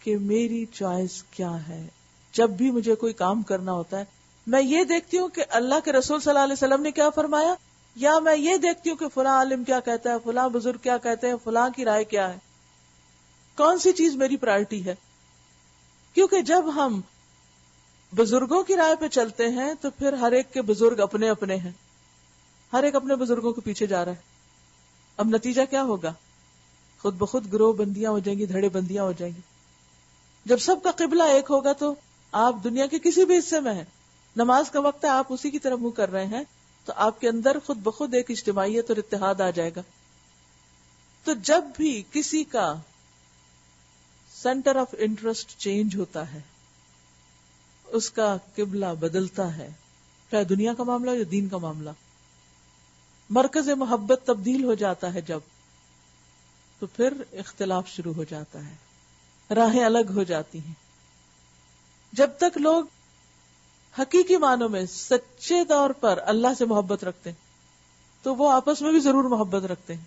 کہ میری چوائس کیا ہے. جب بھی مجھے کوئی کام کرنا ہوتا ہے میں یہ دیکھتی ہوں کہ اللہ کے رسول صلی اللہ علیہ وسلم نے کیا فرمایا، یا میں یہ دیکھتی ہوں کہ فلاں عالم کیا کہتا ہے، فلاں بزرگ کیا کہتے ہیں، فلاں کی رائے کیا ہے، کون سی چیز میری پرائرٹی ہے. کیونکہ جب ہم بزرگوں کی رائے پہ چلتے ہیں تو پھر ہر ایک کے بزرگ اپنے اپنے ہیں، ہر ایک اپنے بزرگوں کے پیچھے جا رہا ہے. اب نتیجہ کیا ہوگا؟ خود بخود گروہ بندیاں ہو جائیں گی، دھڑے بندیاں ہو جائیں گی. جب سب کا قبلہ ایک ہوگا تو آپ دنیا کے کسی بھی حصے میں ہیں، نماز کا وقت ہے آپ اسی کی طرف منہ کر رہے ہیں تو آپ کے اندر خود بخود ایک اجتماعیت اور اتحاد آ جائے گا. تو جب بھی کسی کا سینٹر آف انٹرسٹ چینج ہوتا ہے، اس کا قبلہ بدلتا ہے، چاہے دنیا کا معاملہ یا دین کا معاملہ، مرکز محبت تبدیل ہو جاتا ہے جب، تو پھر اختلاف شروع ہو جاتا ہے، راہیں الگ ہو جاتی ہیں. جب تک لوگ حقیقی معنوں میں سچے طور پر اللہ سے محبت رکھتے ہیں تو وہ آپس میں بھی ضرور محبت رکھتے ہیں،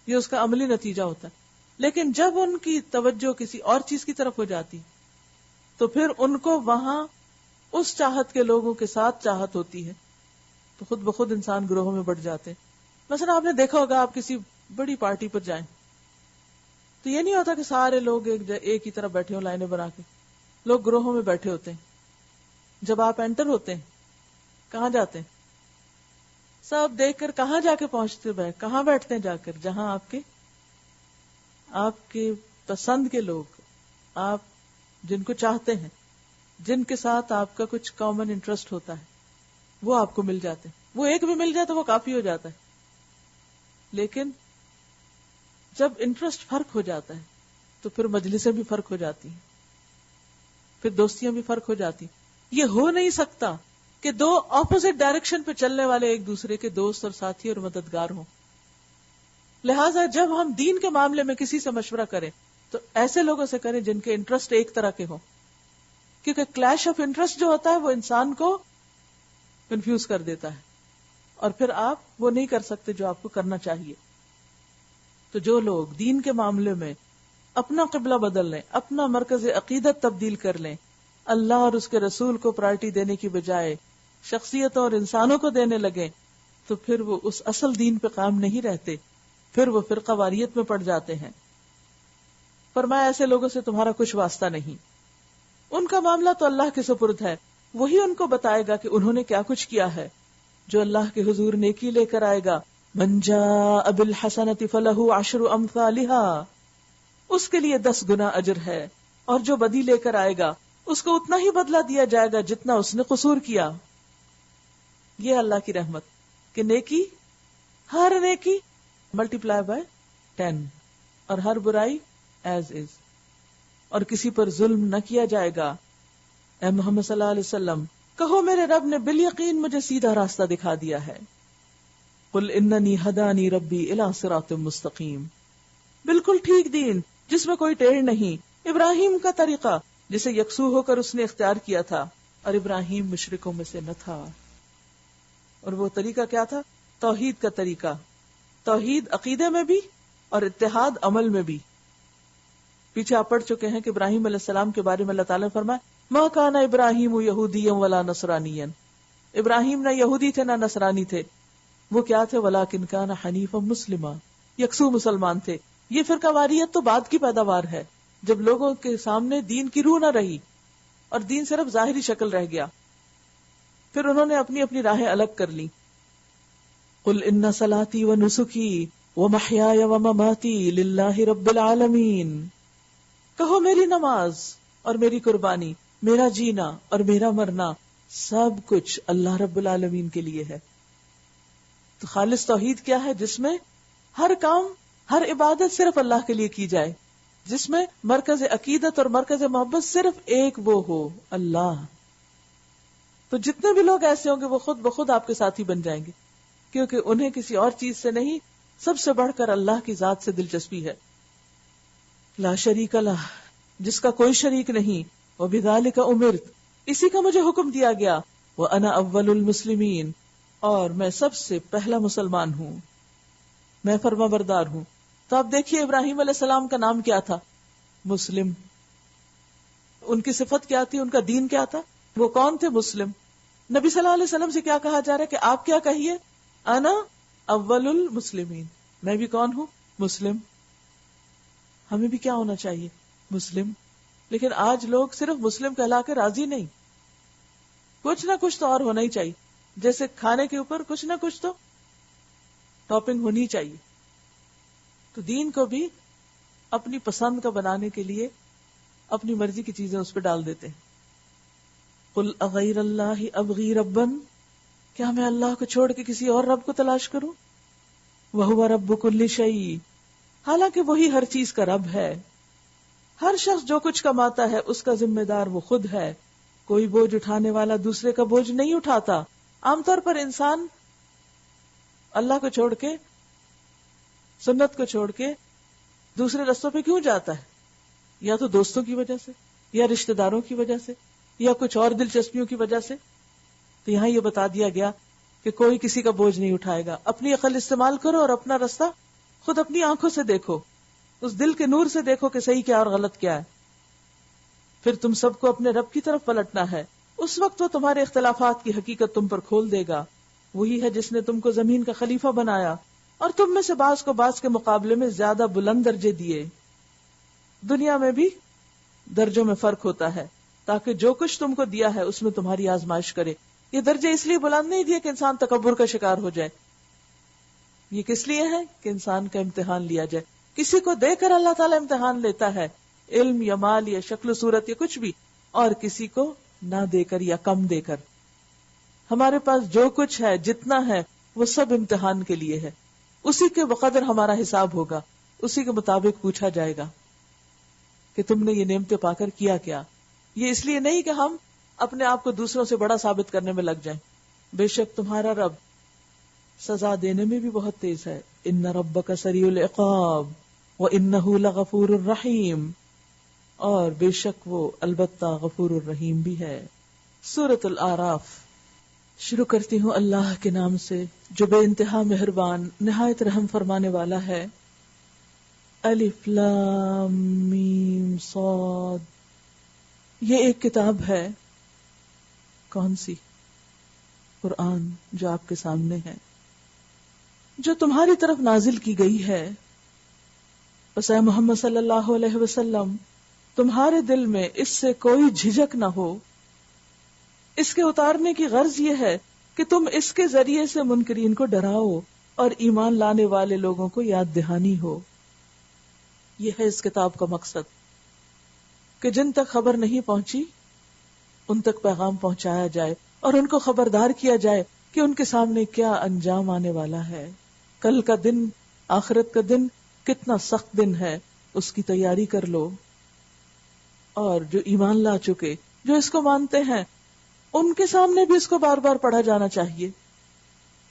یہ اس کا عملی نتیجہ ہوتا ہے. لیکن جب ان کی توجہ کسی اور چیز کی طرف ہو جاتی تو پھر ان کو وہاں اس چاہت کے لوگوں کے ساتھ چاہت ہوتی ہے تو خود بخود انسان گروہوں میں بڑھ جاتے ہیں. مثلا آپ نے دیکھا ہوگا آپ کسی بڑی پارٹی پر جائیں تو یہ نہیں ہوتا کہ سارے لوگ ایک ہی طرف بیٹھے ہوں لائنیں بنا کے، لوگ گروہوں میں بیٹھے ہوتے ہیں. جب آپ انٹر ہوتے ہیں کہاں جاتے ہیں؟ سب دیکھ کر کہاں جا کے پہنچتے ہیں؟ کہاں بیٹھتے ہیں؟ جا کر جہاں آپ کے پسند کے لوگ، آپ جن کو چاہتے ہیں، جن کے ساتھ آپ کا کچھ کامن انٹرسٹ ہوتا ہے، وہ آپ کو مل جاتے ہیں. وہ ایک بھی مل جائے تو وہ کافی ہو جاتا ہے. لیکن جب انٹرسٹ فرق ہو جاتا ہے تو پھر مجلسیں بھی فرق ہو جاتی ہیں، پھر دوستیاں بھی فرق ہو جاتی. یہ ہو نہیں سکتا کہ دو اپوزٹ ڈائریکشن پہ چلنے والے ایک دوسرے کے دوست اور ساتھی اور مددگار ہوں. لہٰذا جب ہم دین کے معاملے میں کسی سے مشورہ کریں تو ایسے لوگوں سے کریں جن کے انٹرسٹ ایک طرح کے ہوں، کیونکہ کلیش آف انٹرسٹ جو ہوتا ہے وہ انسان کو کنفیوز کر دیتا ہے اور پھر آپ وہ نہیں کر سکتے جو آپ کو کرنا چاہیے. تو جو لوگ دین کے معاملے میں اپنا قبلہ بدل لیں، اپنا مرکز عقیدت تبدیل کر لیں، اللہ اور اس کے رسول کو پرائرٹی دینے کی بجائے شخصیتوں اور انسانوں کو دینے لگیں، تو پھر وہ اس اصل دین پہ قائم نہیں رہتے، پھر وہ فرقہ واریت میں پڑ جاتے ہیں. فرمایا ایسے لوگوں سے تمہارا کچھ واسطہ نہیں، ان کا معاملہ تو اللہ کے سپرد ہے، وہی ان کو بتائے گا کہ انہوں نے کیا کچھ کیا ہے. جو اللہ کے حضور نیکی لے کر آئے گا، من جاء بالحسنۃ فلہ عشر امثالھا، اس کے لیے 10 گنا اجر ہے، اور جو بدی لے کر آئے گا اس کو اتنا ہی بدلہ دیا جائے گا جتنا اس نے قصور کیا. یہ اللہ کی رحمت کہ نیکی، ہر نیکی ملٹی پلائی بائی 10، اور ہر برائی ایز از، اور کسی پر ظلم نہ کیا جائے گا. اے محمد صلی اللہ علیہ وسلم کہو میرے رب نے بالیقین مجھے سیدھا راستہ دکھا دیا ہے. قل اننی ہدانی ربی الی صراط مستقیم، بالکل ٹھیک دین جس میں کوئی ٹیڑھ نہیں، ابراہیم کا طریقہ جسے یکسو ہو کر اس نے اختیار کیا تھا، اور ابراہیم مشرکوں میں سے نہ تھا. اور وہ طریقہ کیا تھا؟ توحید کا طریقہ، توحید عقیدے میں بھی اور اتحاد عمل میں بھی. پیچھے آپ پڑھ چکے ہیں کہ ابراہیم علیہ السلام کے بارے میں اللہ تعالیٰ نے فرمایا ما کان ابراہیم یہودیا ولا نصرانیا، ابراہیم نہ یہودی تھے نہ نصرانی تھے، وہ کیا تھے؟ ولکن کان حنیفا مسلما، یکسو مسلمان تھے. یہ فرقہ واریت تو بعد کی پیداوار ہے، جب لوگوں کے سامنے دین کی روح نہ رہی اور دین صرف ظاہری شکل رہ گیا، پھر انہوں نے اپنی اپنی راہیں الگ کر لی. قل ان صلاتی ونسکی ومحیای ومماتی للہ رب العالمین، کہو میری نماز اور میری قربانی، میرا جینا اور میرا مرنا سب کچھ اللہ رب العالمین کے لیے ہے. تو خالص توحید کیا ہے؟ جس میں ہر کام، ہر عبادت صرف اللہ کے لیے کی جائے، جس میں مرکز عقیدت اور مرکز محبت صرف ایک وہ ہو، اللہ. تو جتنے بھی لوگ ایسے ہوں گے وہ خود بخود آپ کے ساتھی بن جائیں گے، کیونکہ انہیں کسی اور چیز سے نہیں، سب سے بڑھ کر اللہ کی ذات سے دلچسپی ہے. لا شریک لہ، جس کا کوئی شریک نہیں، وبذالک امرت، اسی کا مجھے حکم دیا گیا، وانا اول المسلمین، اور میں سب سے پہلا مسلمان ہوں، میں فرما بردار ہوں. تو آپ دیکھیے ابراہیم علیہ السلام کا نام کیا تھا؟ مسلم. ان کی صفت کیا تھی؟ ان کا دین کیا تھا؟ وہ کون تھے؟ مسلم. نبی صلی اللہ علیہ وسلم سے کیا کہا جا رہا ہے کہ آپ کیا کہیے؟ انا اول المسلمین، میں بھی کون ہوں؟ مسلم. ہمیں بھی کیا ہونا چاہیے؟ مسلم. لیکن آج لوگ صرف مسلم کہلا کے راضی نہیں، کچھ نہ کچھ تو اور ہونا ہی چاہیے. جیسے کھانے کے اوپر کچھ نہ کچھ تو ٹاپنگ ہونی چاہیے. تو دین کو بھی اپنی پسند کا بنانے کے لیے اپنی مرضی کی چیزیں اس پہ ڈال دیتے ہیں. قل اغیر اللہ ابغی ربا، کیا میں اللہ کو چھوڑ کے کسی اور رب کو تلاش کروں؟ وہو رب کل شیء، حالانکہ وہی ہر چیز کا رب ہے. ہر شخص جو کچھ کماتا ہے اس کا ذمہ دار وہ خود ہے، کوئی بوجھ اٹھانے والا دوسرے کا بوجھ نہیں اٹھاتا. عام طور پر انسان اللہ کو چھوڑ کے، سنت کو چھوڑ کے دوسرے رستوں پہ کیوں جاتا ہے؟ یا تو دوستوں کی وجہ سے، یا رشتہ داروں کی وجہ سے، یا کچھ اور دلچسپیوں کی وجہ سے. تو یہاں یہ بتا دیا گیا کہ کوئی کسی کا بوجھ نہیں اٹھائے گا. اپنی عقل استعمال کرو اور اپنا رستہ خود اپنی آنکھوں سے دیکھو، اس دل کے نور سے دیکھو کہ صحیح کیا اور غلط کیا ہے. پھر تم سب کو اپنے رب کی طرف پلٹنا ہے. اس وقت وہ تمہارے اختلافات کی حقیقت تم پر کھول دے گا. وہی ہے جس نے تم کو زمین کا خلیفہ بنایا اور تم میں سے بعض کو بعض کے مقابلے میں زیادہ بلند درجے دیے. دنیا میں بھی درجوں میں فرق ہوتا ہے تاکہ جو کچھ تم کو دیا ہے اس میں تمہاری آزمائش کرے. یہ درجے اس لیے بلند نہیں دیے کہ انسان تکبر کا شکار ہو جائے، یہ کس لیے ہے کہ انسان کا امتحان لیا جائے. کسی کو دے کر اللہ تعالیٰ امتحان لیتا ہے، علم یا مال یا شکل و صورت یا کچھ بھی، اور کسی کو نہ دے کر یا کم دے کر. ہمارے پاس جو کچھ ہے، جتنا ہے، وہ سب امتحان کے لیے ہے. اسی کے بقدر ہمارا حساب ہوگا، اسی کے مطابق پوچھا جائے گا کہ تم نے یہ نعمتیں پا کر کیا کیا. یہ اس لیے نہیں کہ ہم اپنے آپ کو دوسروں سے بڑا ثابت کرنے میں لگ جائیں. بے شک تمہارا رب سزا دینے میں بھی بہت تیز ہے. ان ربک سریع العقاب وانہ لغفور الرحیم، اور بے شک وہ البتہ غفور الرحیم بھی ہے. سورۃ الاعراف. شروع کرتی ہوں اللہ کے نام سے جو بے انتہا مہربان نہایت رحم فرمانے والا ہے. الف لام میم صاد. یہ ایک کتاب ہے. کون سی؟ قرآن، جو آپ کے سامنے ہے، جو تمہاری طرف نازل کی گئی ہے. بس اے محمد صلی اللہ علیہ وسلم، تمہارے دل میں اس سے کوئی جھجک نہ ہو. اس کے اتارنے کی غرض یہ ہے کہ تم اس کے ذریعے سے منکرین کو ڈراؤ اور ایمان لانے والے لوگوں کو یاد دہانی ہو. یہ ہے اس کتاب کا مقصد، کہ جن تک خبر نہیں پہنچی ان تک پیغام پہنچایا جائے اور ان کو خبردار کیا جائے کہ ان کے سامنے کیا انجام آنے والا ہے. کل کا دن، آخرت کا دن کتنا سخت دن ہے، اس کی تیاری کر لو. اور جو ایمان لا چکے، جو اس کو مانتے ہیں، ان کے سامنے بھی اس کو بار بار پڑھا جانا چاہیے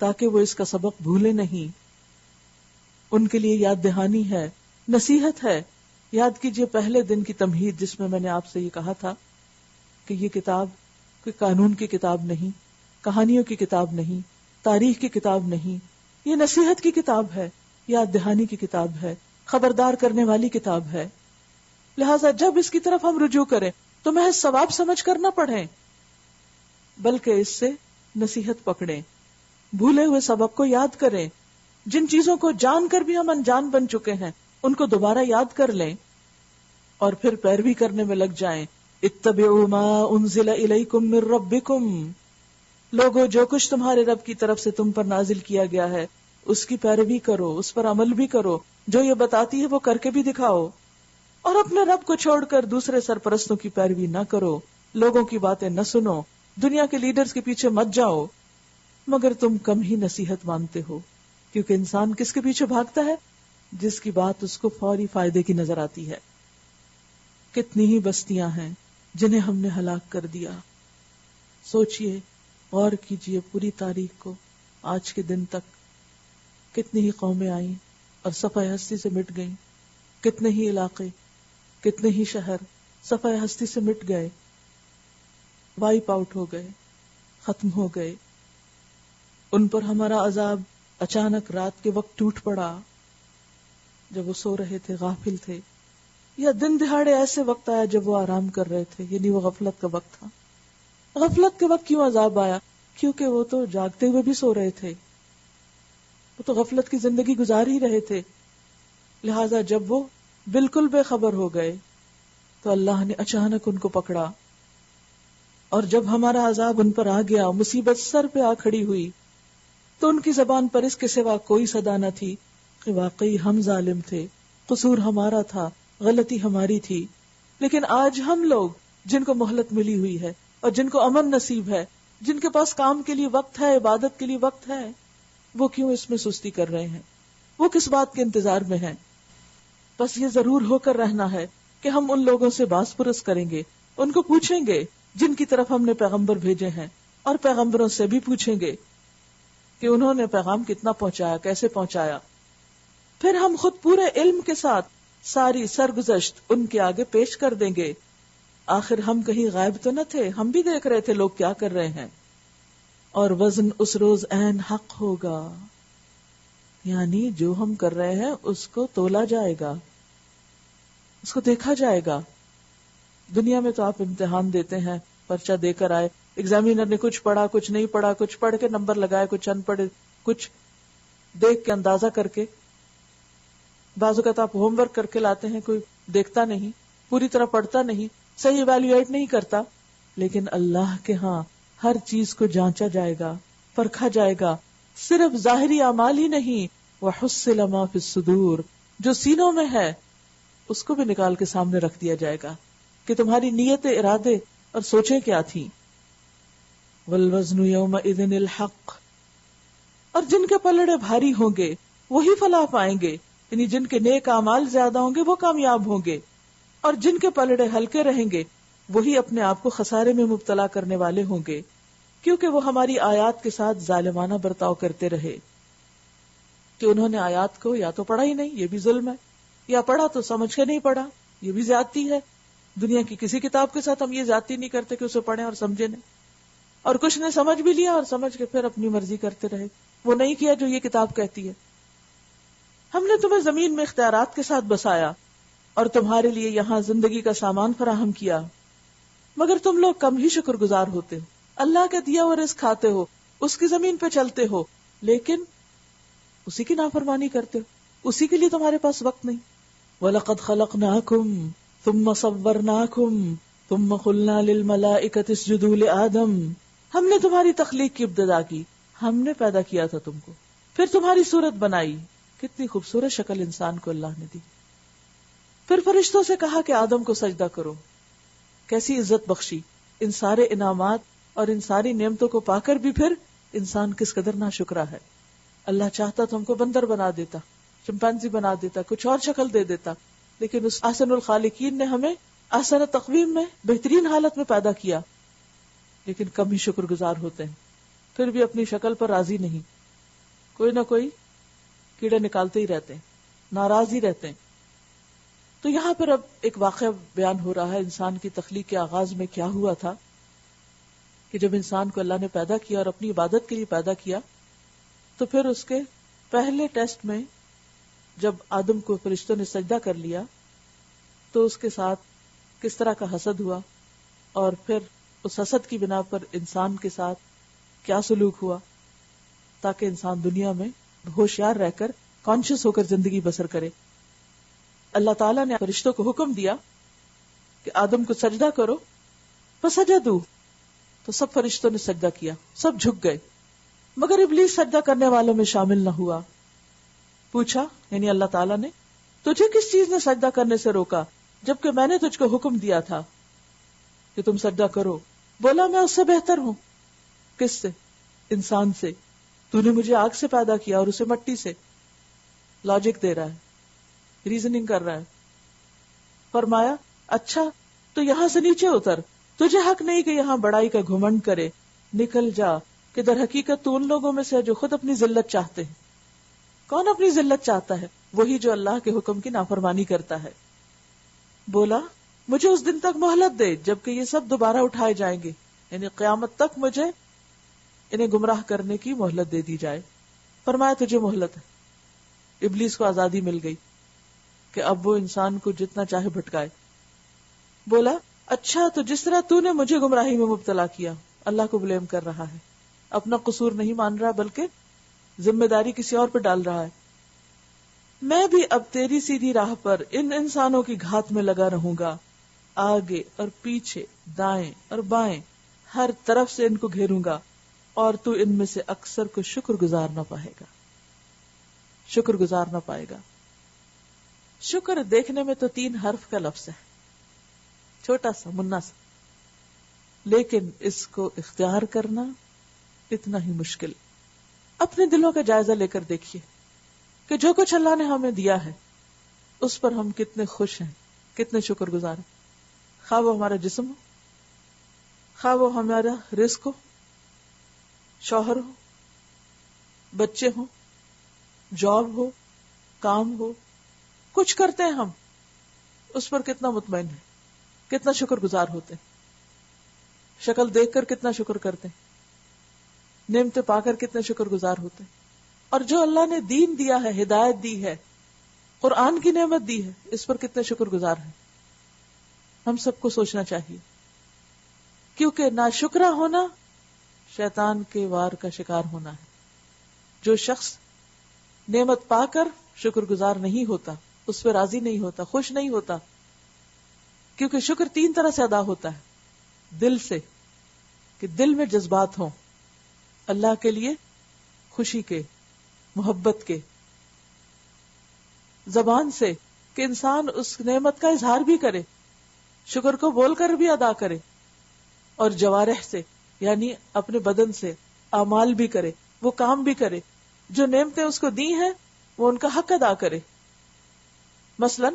تاکہ وہ اس کا سبق بھولے نہیں. ان کے لیے یاد دہانی ہے، نصیحت ہے. یاد کیجئے پہلے دن کی تمہید جس میں نے آپ سے یہ کہا تھا کہ یہ کتاب کوئی قانون کی کتاب نہیں، کہانیوں کی کتاب نہیں، تاریخ کی کتاب نہیں. یہ نصیحت کی کتاب ہے، یاد دہانی کی کتاب ہے، خبردار کرنے والی کتاب ہے. لہٰذا جب اس کی طرف ہم رجوع کریں تو محض ثواب سمجھ کر نہ پڑھیں، بلکہ اس سے نصیحت پکڑیں، بھولے ہوئے سبق کو یاد کریں. جن چیزوں کو جان کر بھی ہم انجان بن چکے ہیں ان کو دوبارہ یاد کر لیں اور پھر پیروی کرنے میں لگ جائیں. اتبعوا ما انزل الیکم من ربکم. لوگوں، جو کچھ تمہارے رب کی طرف سے تم پر نازل کیا گیا ہے اس کی پیروی کرو، اس پر عمل بھی کرو. جو یہ بتاتی ہے وہ کر کے بھی دکھاؤ، اور اپنے رب کو چھوڑ کر دوسرے سرپرستوں کی پیروی نہ کرو. لوگوں کی باتیں نہ سنو، دنیا کے لیڈرز کے پیچھے مت جاؤ. مگر تم کم ہی نصیحت مانتے ہو، کیونکہ انسان کس کے پیچھے بھاگتا ہے؟ جس کی بات اس کو فوری فائدے کی نظر آتی ہے. کتنی ہی بستیاں ہیں جنہیں ہم نے ہلاک کر دیا. سوچئے، غور کیجئے پوری تاریخ کو، آج کے دن تک کتنی ہی قومیں آئیں اور صفحہ ہستی سے مٹ گئیں. کتنے ہی علاقے، کتنے ہی شہر صفحہ ہستی سے مٹ گئے، وائپ آؤٹ ہو گئے، ختم ہو گئے. ان پر ہمارا عذاب اچانک رات کے وقت ٹوٹ پڑا جب وہ سو رہے تھے، غافل تھے، یا دن دہاڑے ایسے وقت آیا جب وہ آرام کر رہے تھے، یعنی وہ غفلت کا وقت تھا. غفلت کے وقت کیوں عذاب آیا؟ کیونکہ وہ تو جاگتے ہوئے بھی سو رہے تھے، وہ تو غفلت کی زندگی گزار ہی رہے تھے. لہذا جب وہ بالکل بے خبر ہو گئے تو اللہ نے اچانک ان کو پکڑا، اور جب ہمارا عذاب ان پر آ گیا، مصیبت سر پہ آ کھڑی ہوئی، تو ان کی زبان پر اس کے سوا کوئی صدا نہ تھی کہ واقعی ہم ظالم تھے، قصور ہمارا تھا، غلطی ہماری تھی. لیکن آج ہم لوگ جن کو مہلت ملی ہوئی ہے اور جن کو امن نصیب ہے، جن کے پاس کام کے لیے وقت ہے، عبادت کے لیے وقت ہے، وہ کیوں اس میں سستی کر رہے ہیں؟ وہ کس بات کے انتظار میں ہیں؟ بس یہ ضرور ہو کر رہنا ہے کہ ہم ان لوگوں سے باس پرس کریں گے، ان کو پوچھیں گے جن کی طرف ہم نے پیغمبر بھیجے ہیں، اور پیغمبروں سے بھی پوچھیں گے کہ انہوں نے پیغام کتنا پہنچایا، کیسے پہنچایا. پھر ہم خود پورے علم کے ساتھ ساری سرگزشت ان کے آگے پیش کر دیں گے. آخر ہم کہیں غائب تو نہ تھے، ہم بھی دیکھ رہے تھے لوگ کیا کر رہے ہیں. اور وزن اس روز عین حق ہوگا، یعنی جو ہم کر رہے ہیں اس کو تولا جائے گا، اس کو دیکھا جائے گا. دنیا میں تو آپ امتحان دیتے ہیں، پرچہ دے کر آئے، ایگزامینر نے کچھ پڑھا، کچھ نہیں پڑھا، کچھ پڑھ کے نمبر لگائے، کچھ ان پڑھ، کچھ دیکھ کے اندازہ کر کے. بعض اوقات آپ ہوم ورک کر کے لاتے ہیں، کوئی دیکھتا نہیں، پوری طرح پڑھتا نہیں، صحیح ایویلویٹ نہیں کرتا. لیکن اللہ کے ہاں ہر چیز کو جانچا جائے گا، پرکھا جائے گا. صرف ظاہری اعمال ہی نہیں، وَحُصِّلَ مَا فِي الصُّدُورِ، جو سینوں میں ہے اس کو بھی نکال کے سامنے رکھ دیا جائے گا کہ تمہاری نیت، ارادے اور سوچیں کیا تھی. وَالْوَزْنُ يَوْمَئِذٍ الْحَقُّ، اور جن کے پلڑے بھاری ہوں گے وہی فلاح پائیں گے، یعنی جن کے نیک اعمال زیادہ ہوں گے وہ کامیاب ہوں گے، اور جن کے پلڑے ہلکے رہیں گے وہی اپنے آپ کو خسارے میں مبتلا کرنے والے ہوں گے، کیونکہ وہ ہماری آیات کے ساتھ ظالمانہ برتاؤ کرتے رہے. کہ انہوں نے آیات کو یا تو پڑھا ہی نہیں، یہ بھی ظلم ہے، یا پڑھا تو سمجھ کے نہیں پڑھا، یہ بھی زیادتی ہے. دنیا کی کسی کتاب کے ساتھ ہم یہ زیادتی نہیں کرتے کہ اسے پڑھیں اور سمجھیں نہیں. اور کچھ نے سمجھ بھی لیا اور سمجھ کے پھر اپنی مرضی کرتے رہے، وہ نہیں کیا جو یہ کتاب کہتی ہے. ہم نے تمہیں زمین میں اختیارات کے ساتھ بسایا اور تمہارے لیے یہاں زندگی کا سامان فراہم کیا، مگر تم لوگ کم ہی شکر گزار ہوتے ہو. اللہ کا دیا ہوا رزق کھاتے ہو، اس کی زمین پہ چلتے ہو، لیکن اسی کی نافرمانی کرتے ہو، اسی کے لیے تمہارے پاس وقت نہیں. وَلَقَدْ خَلَقْنَاكُمْ ثُمَّ صَوَّرْنَاكُمْ ثُمَّ قُلْنَا لِلْمَلَائِكَةِ اسْجُدُوا لِآدَمَ. ہم نے تمہاری تخلیق کی ابتدا کی، ہم نے پیدا کیا تھا تم کو، پھر تمہاری صورت بنائی. کتنی خوبصورت شکل انسان کو اللہ نے دی. پھر فرشتوں سے کہا کہ آدم کو سجدہ کرو. کیسی عزت بخشی. ان سارے انعامات اور ان ساری نعمتوں کو پا کر بھی پھر انسان کس قدر ناشکرا ہے. اللہ چاہتا تو ہم کو بندر بنا دیتا، چمپینزی بنا دیتا، کچھ اور شکل دے دیتا، لیکن اس احسن الخالقین نے ہمیں احسن تقویم میں بہترین حالت میں پیدا کیا. لیکن کم ہی شکر گزار ہوتے ہیں، پھر بھی اپنی شکل پر راضی نہیں، کوئی نہ کوئی کیڑے نکالتے ہی رہتے ہیں، ناراض ہی رہتے ہیں. تو یہاں پر اب ایک واقعہ بیان ہو رہا ہے انسان کی تخلیق کے آغاز میں کیا ہوا تھا کہ جب انسان کو اللہ نے پیدا کیا اور اپنی عبادت کے لیے پیدا کیا، تو پھر اس کے پہلے ٹیسٹ میں جب آدم کو فرشتوں نے سجدہ کر لیا تو اس کے ساتھ کس طرح کا حسد ہوا، اور پھر اس حسد کی بنا پر انسان کے ساتھ کیا سلوک ہوا، تاکہ انسان دنیا میں ہوشیار رہ کر کانشیس ہو کر زندگی بسر کرے. اللہ تعالیٰ نے فرشتوں کو حکم دیا کہ آدم کو سجدہ کرو، فسجدوا، تو سب فرشتوں نے سجدہ کیا، سب جھک گئے، مگر ابلیس سجدہ کرنے والوں میں شامل نہ ہوا. پوچھا یعنی اللہ تعالیٰ نے، تجھے کس چیز نے سجدہ کرنے سے روکا جبکہ میں نے تجھ کو حکم دیا تھا کہ تم سجدہ کرو؟ بولا میں اس سے بہتر ہوں. کس سے؟ انسان سے. تو نے مجھے آگ سے پیدا کیا اور اسے مٹی سے. لاجک دے رہا ہے، ریزننگ کر رہا ہے. فرمایا اچھا تو یہاں سے نیچے اتر، تجھے حق نہیں کہ یہاں بڑائی کا گھمنڈ کرے، نکل جا، کہ در حقیقت تو ان لوگوں میں سے ہے جو خود اپنی ذلت چاہتے ہیں. کون اپنی ذلت چاہتا ہے؟ وہی جو اللہ کے حکم کی نافرمانی کرتا ہے. بولا مجھے اس دن تک مہلت دے جبکہ یہ سب دوبارہ اٹھائے جائیں گے، یعنی قیامت تک مجھے انہیں گمراہ کرنے کی مہلت دے دی جائے. فرمایا تجھے مہلت ہے. ابلیس کو آزادی مل گئی کہ اب وہ انسان کو جتنا چاہے بھٹکائے. بولا اچھا تو جس طرح تو نے مجھے گمراہی میں مبتلا کیا، اللہ کو بلیم کر رہا ہے، اپنا قصور نہیں مان رہا بلکہ ذمہ داری کسی اور پہ ڈال رہا ہے. میں بھی اب تیری سیدھی راہ پر ان انسانوں کی گھات میں لگا رہوں گا، آگے اور پیچھے، دائیں اور بائیں، ہر طرف سے ان کو گھیروں گا، اور تو ان میں سے اکثر کو شکر گزار نہ پائے گا. شکر گزار نہ پائے گا. شکر دیکھنے میں تو 3 حرف کا لفظ ہے، چھوٹا سا منا سا، لیکن اس کو اختیار کرنا اتنا ہی مشکل. اپنے دلوں کا جائزہ لے کر دیکھیے کہ جو کچھ اللہ نے ہمیں دیا ہے اس پر ہم کتنے خوش ہیں، کتنے شکر گزار ہیں. خواہ وہ ہمارا جسم ہو، خواہ وہ ہمارا رزق ہو، شوہر ہو، بچے ہوں، جاب ہو، کام ہو، کچھ کرتے ہیں ہم، اس پر کتنا مطمئن ہے، کتنا شکر گزار ہوتے ہیں. شکل دیکھ کر کتنا شکر کرتے ہیں، نعمتیں پا کر کتنے شکر گزار ہوتے ہیں. اور جو اللہ نے دین دیا ہے، ہدایت دی ہے، قرآن کی نعمت دی ہے، اس پر کتنے شکر گزار ہیں. ہم سب کو سوچنا چاہیے، کیونکہ ناشکرا ہونا شیطان کے وار کا شکار ہونا ہے. جو شخص نعمت پا کر شکر گزار نہیں ہوتا، اس پہ راضی نہیں ہوتا، خوش نہیں ہوتا، کیونکہ شکر 3 طرح سے ادا ہوتا ہے. دل سے، کہ دل میں جذبات ہوں اللہ کے لیے، خوشی کے، محبت کے. زبان سے، کہ انسان اس نعمت کا اظہار بھی کرے، شکر کو بول کر بھی ادا کرے. اور جوارح سے، یعنی اپنے بدن سے اعمال بھی کرے، وہ کام بھی کرے جو نعمتیں اس کو دی ہیں، وہ ان کا حق ادا کرے. مثلا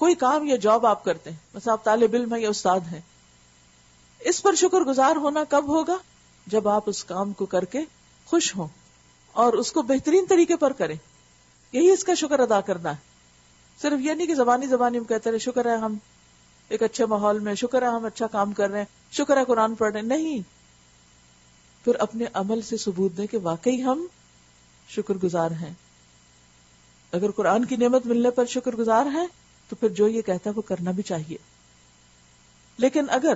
کوئی کام یا جاب آپ کرتے ہیں، مثلا آپ طالب علم ہیں یا استاد ہیں، اس پر شکر گزار ہونا کب ہوگا؟ جب آپ اس کام کو کر کے خوش ہوں اور اس کو بہترین طریقے پر کریں. یہی اس کا شکر ادا کرنا ہے. صرف یہ نہیں کہ زبانی ہم کہتے رہے شکر ہے ہم ایک اچھے ماحول میں، شکر ہے ہم اچھا کام کر رہے ہیں، شکر ہے قرآن پڑھ رہے ہیں. نہیں، پھر اپنے عمل سے ثبوت دیں کہ واقعی ہم شکر گزار ہیں. اگر قرآن کی نعمت ملنے پر شکر گزار ہیں تو پھر جو یہ کہتا ہے وہ کرنا بھی چاہیے. لیکن اگر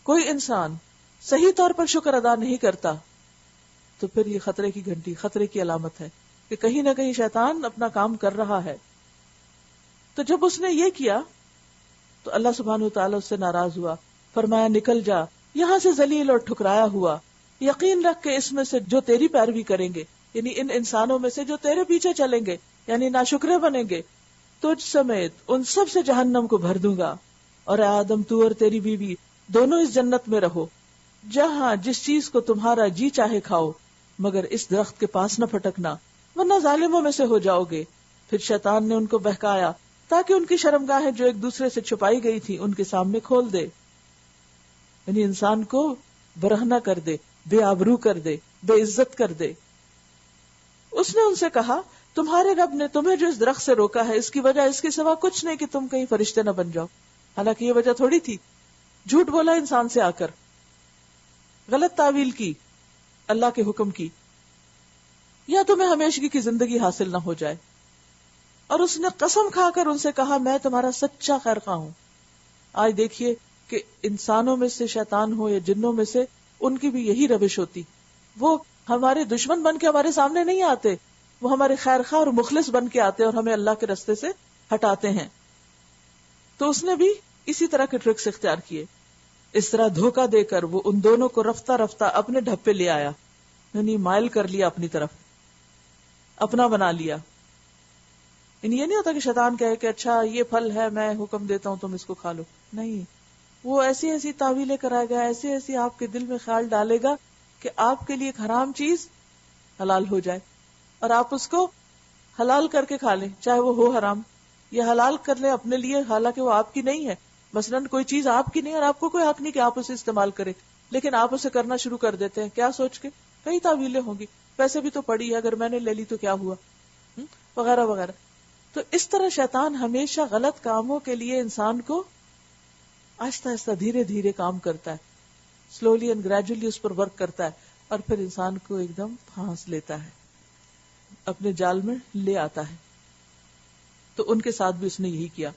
کوئی انسان صحیح طور پر شکر ادا نہیں کرتا تو پھر یہ خطرے کی گھنٹی، خطرے کی علامت ہے کہ کہیں نہ کہیں شیطان اپنا کام کر رہا ہے. تو جب اس نے یہ کیا تو اللہ سبحانہ وتعالی اس سے ناراض ہوا، فرمایا نکل جا یہاں سے ذلیل اور ٹھکرایا ہوا، یقین رکھ کے اس میں سے جو تیری پیروی کریں گے، یعنی ان انسانوں میں سے جو تیرے پیچھے چلیں گے، یعنی ناشکرے بنیں گے، تجھ سمیت ان سب سے جہنم کو بھر دوں گا. اور اے آدم تو اور تیری بیوی دونوں اس جنت میں رہو جہاں جس چیز کو تمہارا جی چاہے کھاؤ، مگر اس درخت کے پاس نہ پھٹکنا ورنہ ظالموں میں سے ہو جاؤ گے. پھر شیطان نے ان کو بہکایا تاکہ ان کی شرمگاہیں جو ایک دوسرے سے چھپائی گئی تھی ان کے سامنے کھول دے، یعنی انسان کو برہنہ کر دے، بے آبرو کر دے، بے عزت کر دے. اس نے ان سے کہا تمہارے رب نے تمہیں جو اس درخت سے روکا ہے اس کی وجہ اس کے سوا کچھ نہیں کہ تم کہیں فرشتے نہ بن جاؤ. حالانکہ یہ وجہ تھوڑی تھی. جھوٹ بولا انسان سے آ کر، غلط تعویل کی اللہ کے حکم کی، یا تمہیں ہمیشگی کی زندگی حاصل نہ ہو جائے. اور اس نے قسم کھا کر ان سے کہا میں تمہارا سچا خیر خواہ ہوں. آج دیکھیے کہ انسانوں میں سے شیطان ہو یا جنوں میں سے ان کی بھی یہی روش ہوتی. وہ ہمارے دشمن بن کے ہمارے سامنے نہیں آتے، وہ ہمارے خیر خواہ اور مخلص بن کے آتے اور ہمیں اللہ کے رستے سے ہٹاتے ہیں. تو اس نے بھی اسی طرح کے ٹرکس اختیار کیے. اس طرح دھوکہ دے کر وہ ان دونوں کو رفتہ رفتہ اپنے ڈھپے لے آیا، یعنی مائل کر لیا اپنی طرف، اپنا بنا لیا. یعنی یہ نہیں ہوتا کہ شیطان کہے کہ اچھا یہ پھل ہے میں حکم دیتا ہوں تم اس کو کھا لو. نہیں، وہ ایسی ایسی تعویلیں کرائے گا، ایسی ایسی آپ کے دل میں خیال ڈالے گا کہ آپ کے لیے ایک حرام چیز حلال ہو جائے اور آپ اس کو حلال کر کے کھا لیں چاہے وہ ہو حرام. یہ حلال کر لیں اپنے لیے حالانکہ وہ آپ کی نہیں ہے. مثلاً کوئی چیز آپ کی نہیں اور آپ کو کوئی حق نہیں کہ آپ اسے استعمال کریں، لیکن آپ اسے کرنا شروع کر دیتے ہیں. کیا سوچ کے؟ کئی تعویلیں ہوں گی، پیسے بھی تو پڑی ہے، اگر میں نے لے لی تو کیا ہوا، وغیرہ وغیرہ. تو اس طرح شیطان ہمیشہ غلط کاموں کے لیے انسان کو آہستہ آہستہ دھیرے دھیرے کام کرتا ہے، سلولی اینڈ گریجولی اس پر ورک کرتا ہے، اور پھر انسان کو ایک دم پھانس لیتا ہے، اپنے جال میں لے آتا ہے. تو ان کے ساتھ بھی اس نے یہی کیا.